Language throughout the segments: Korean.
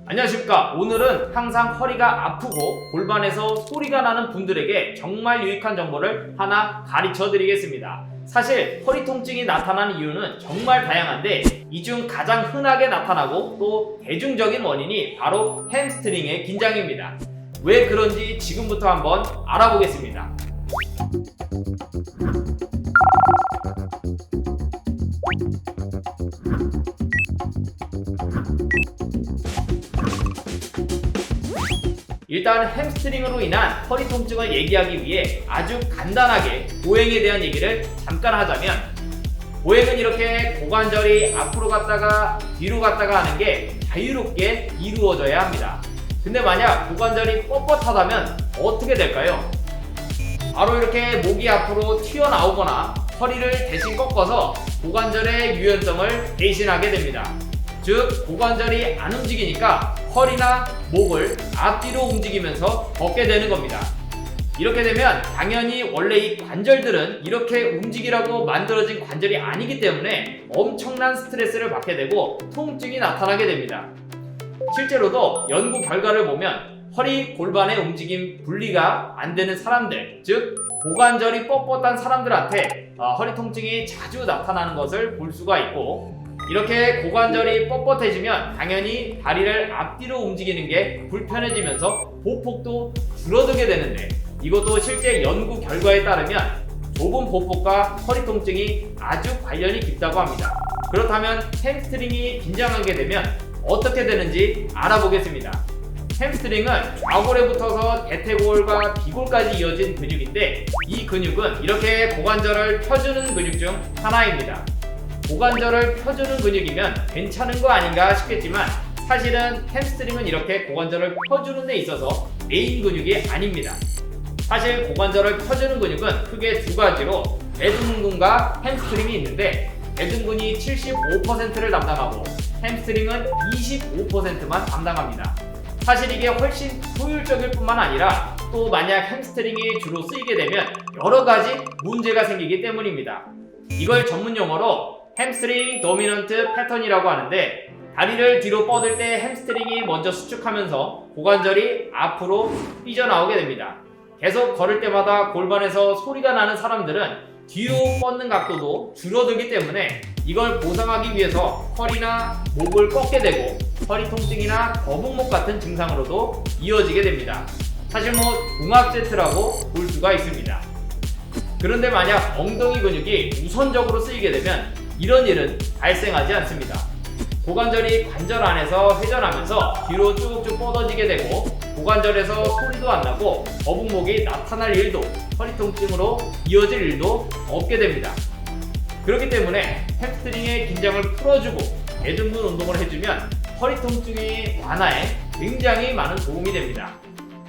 안녕하십니까. 오늘은 항상 허리가 아프고 골반에서 소리가 나는 분들에게 정말 유익한 정보를 하나 가르쳐 드리겠습니다. 사실 허리 통증이 나타나는 이유는 정말 다양한데 이 중 가장 흔하게 나타나고 또 대중적인 원인이 바로 햄스트링의 긴장입니다. 왜 그런지 지금부터 한번 알아보겠습니다. 일단 햄스트링으로 인한 허리 통증을 얘기하기 위해 아주 간단하게 보행에 대한 얘기를 잠깐 하자면, 보행은 이렇게 고관절이 앞으로 갔다가 뒤로 갔다가 하는 게 자유롭게 이루어져야 합니다. 근데 만약 고관절이 뻣뻣하다면 어떻게 될까요? 바로 이렇게 목이 앞으로 튀어나오거나 허리를 대신 꺾어서 고관절의 유연성을 대신하게 됩니다. 즉 고관절이 안 움직이니까 허리나 목을 앞뒤로 움직이면서 걷게 되는 겁니다. 이렇게 되면 당연히 원래 이 관절들은 이렇게 움직이라고 만들어진 관절이 아니기 때문에 엄청난 스트레스를 받게 되고 통증이 나타나게 됩니다. 실제로도 연구 결과를 보면 허리, 골반의 움직임 분리가 안 되는 사람들, 즉 고관절이 뻣뻣한 사람들한테 허리 통증이 자주 나타나는 것을 볼 수가 있고, 이렇게 고관절이 뻣뻣해지면 당연히 다리를 앞뒤로 움직이는 게 불편해지면서 보폭도 줄어들게 되는데, 이것도 실제 연구 결과에 따르면 좁은 보폭과 허리 통증이 아주 관련이 깊다고 합니다. 그렇다면 햄스트링이 긴장하게 되면 어떻게 되는지 알아보겠습니다. 햄스트링은 좌골에 붙어서 대퇴골과 비골까지 이어진 근육인데, 이 근육은 이렇게 고관절을 펴주는 근육 중 하나입니다. 고관절을 펴주는 근육이면 괜찮은 거 아닌가 싶겠지만 사실은 햄스트링은 이렇게 고관절을 펴주는 데 있어서 메인 근육이 아닙니다. 사실 고관절을 펴주는 근육은 크게 두 가지로 대둔근과 햄스트링이 있는데, 대둔근이 75%를 담당하고 햄스트링은 25%만 담당합니다. 사실 이게 훨씬 효율적일 뿐만 아니라 또 만약 햄스트링이 주로 쓰이게 되면 여러 가지 문제가 생기기 때문입니다. 이걸 전문 용어로 햄스트링 도미넌트 패턴이라고 하는데, 다리를 뒤로 뻗을 때 햄스트링이 먼저 수축하면서 고관절이 앞으로 삐져나오게 됩니다. 계속 걸을 때마다 골반에서 소리가 나는 사람들은 뒤로 뻗는 각도도 줄어들기 때문에 이걸 보상하기 위해서 허리나 목을 꺾게 되고 허리 통증이나 거북목 같은 증상으로도 이어지게 됩니다. 사실 종합 세트라고 볼 수가 있습니다. 그런데 만약 엉덩이 근육이 우선적으로 쓰이게 되면 이런 일은 발생하지 않습니다. 고관절이 관절 안에서 회전하면서 뒤로 쭉쭉 뻗어지게 되고 고관절에서 소리도 안 나고 거북목이 나타날 일도, 허리 통증으로 이어질 일도 없게 됩니다. 그렇기 때문에 햄스트링의 긴장을 풀어주고 대둔근 운동을 해주면 허리 통증이 완화에 굉장히 많은 도움이 됩니다.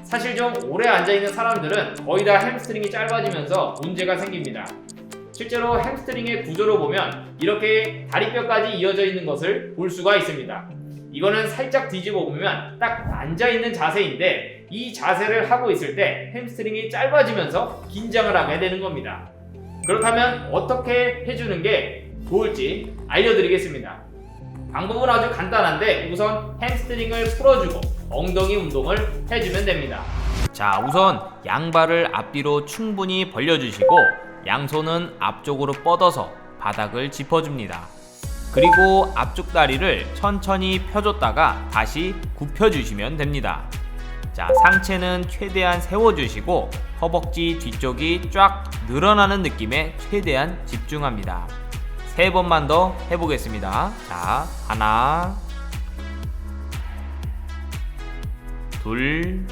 사실 좀 오래 앉아있는 사람들은 거의 다 햄스트링이 짧아지면서 문제가 생깁니다. 실제로 햄스트링의 구조를 보면 이렇게 다리뼈까지 이어져 있는 것을 볼 수가 있습니다. 이거는 살짝 뒤집어 보면 딱 앉아있는 자세인데, 이 자세를 하고 있을 때 햄스트링이 짧아지면서 긴장을 하게 되는 겁니다. 그렇다면 어떻게 해주는 게 좋을지 알려드리겠습니다. 방법은 아주 간단한데 우선 햄스트링을 풀어주고 엉덩이 운동을 해주면 됩니다. 자, 우선 양발을 앞뒤로 충분히 벌려주시고 양손은 앞쪽으로 뻗어서 바닥을 짚어줍니다. 그리고 앞쪽 다리를 천천히 펴줬다가 다시 굽혀주시면 됩니다. 자, 상체는 최대한 세워주시고 허벅지 뒤쪽이 쫙 늘어나는 느낌에 최대한 집중합니다. 3번만 더 해보겠습니다. 자, 하나, 둘,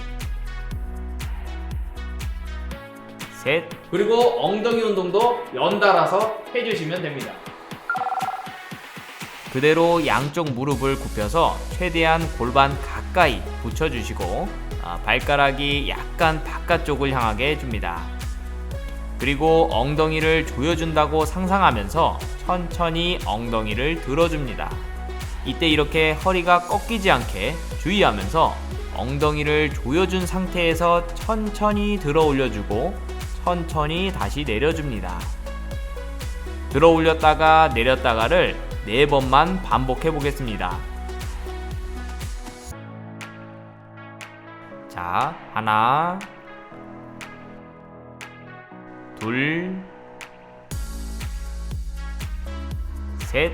셋. 그리고 엉덩이 운동도 연달아서 해주시면 됩니다. 그대로 양쪽 무릎을 굽혀서 최대한 골반 가까이 붙여주시고 발가락이 약간 바깥쪽을 향하게 해줍니다. 그리고 엉덩이를 조여준다고 상상하면서 천천히 엉덩이를 들어줍니다. 이때 이렇게 허리가 꺾이지 않게 주의하면서 엉덩이를 조여준 상태에서 천천히 들어 올려주고 천천히 다시 내려줍니다. 들어 올렸다가 내렸다가를 4번만 반복해 보겠습니다. 자, 하나, 둘, 셋,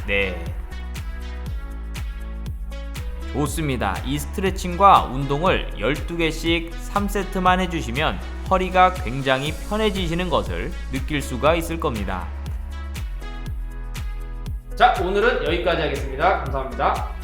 넷. 좋습니다. 이 스트레칭과 운동을 12개씩 3세트만 해주시면 허리가 굉장히 편해지시는 것을 느낄 수가 있을 겁니다. 자, 오늘은 여기까지 하겠습니다. 감사합니다.